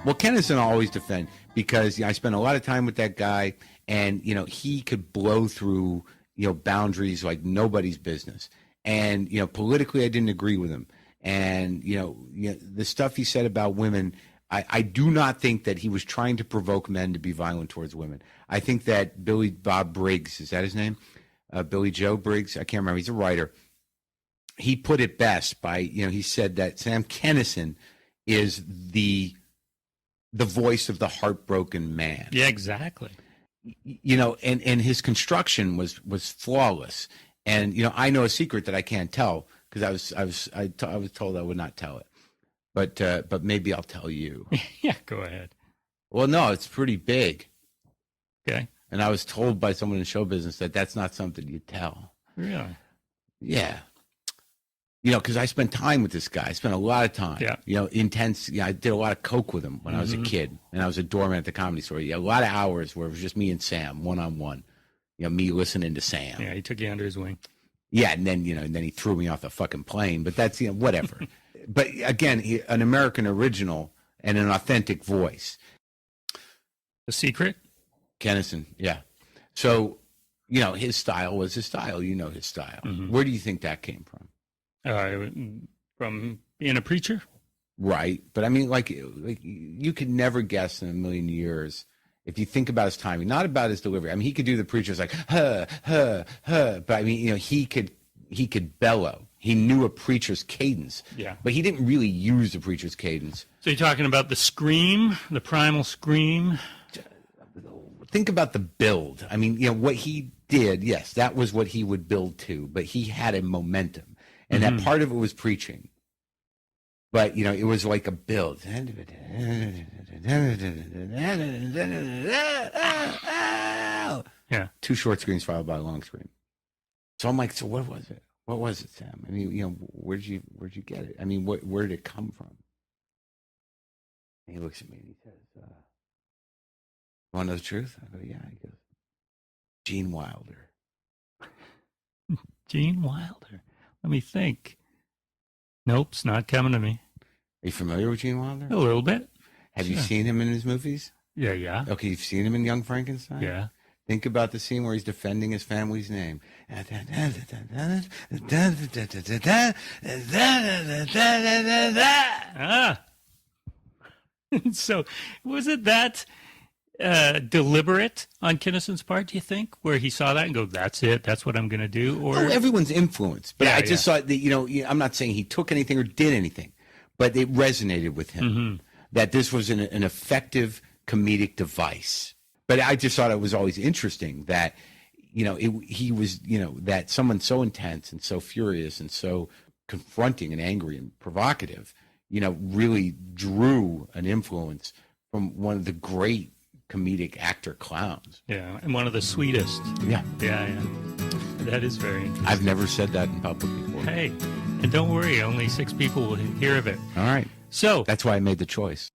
Well, Kennison I'll always defend because I spent a lot of time with that guy, and he could blow through boundaries like nobody's business. And politically, I didn't agree with him. And the stuff he said about women, I do not think that he was trying to provoke men to be violent towards women. I think that Billy Bob Briggs, is that his name? Billy Joe Briggs, I can't remember. He's a writer. He put it best by he said that Sam Kinison is the voice of the heartbroken man. Yeah, exactly. And his construction was flawless. And I know a secret that I can't tell because I was told I would not tell it, but maybe I'll tell you. Yeah, go ahead. Well, no, it's pretty big. Okay. And I was told by someone in show business that that's not something you tell. Really? Yeah. Because I spent time with this guy. I spent a lot of time. Yeah. Intense. I did a lot of coke with him when I was a kid, and I was a doorman at the Comedy Store. A lot of hours where it was just me and Sam, one-on-one. Me listening to Sam. Yeah, he took you under his wing. Yeah, and then and then he threw me off the fucking plane. But that's whatever. But again, an American original and an authentic voice. The Secret? Kennison, yeah. So, his style was his style. His style. Mm-hmm. Where do you think that came from? From being a preacher? Right. But I mean, like you could never guess in a million years if you think about his timing, not about his delivery. I mean, he could do the preacher's like, huh, huh, huh. But I mean, he could bellow. He knew a preacher's cadence. Yeah. But he didn't really use the preacher's cadence. So you're talking about the scream, the primal scream? Think about the build. I mean, what he did, yes, that was what he would build to, but he had a momentum. And that part of it was preaching. But, it was like a build. Yeah. 2 short screens followed by a long screen. So I'm like, so what was it? What was it, Sam? I mean, where'd you get it? I mean, where did it come from? And he looks at me and he says, you want to know the truth? I go, yeah. He goes, Gene Wilder. Gene Wilder. Let me think. Nope, it's not coming to me. Are you familiar with Gene Wilder? A little bit. Have you seen him in his movies? Yeah. Okay, you've seen him in Young Frankenstein? Yeah. Think about the scene where he's defending his family's name. So was it that deliberate on Kinnison's part, do you think, where he saw that and go, that's it, that's what I'm going to do? Or everyone's influenced. But I just saw that, I'm not saying he took anything or did anything, but it resonated with him that this was an effective comedic device. But I just thought it was always interesting that, he was, that someone so intense and so furious and so confronting and angry and provocative, really drew an influence from one of the great comedic actor clowns. Yeah, and one of the sweetest. Yeah. That is very interesting. I've never said that in public before. Hey, and don't worry, only 6 people will hear of it. All right. So that's why I made the choice.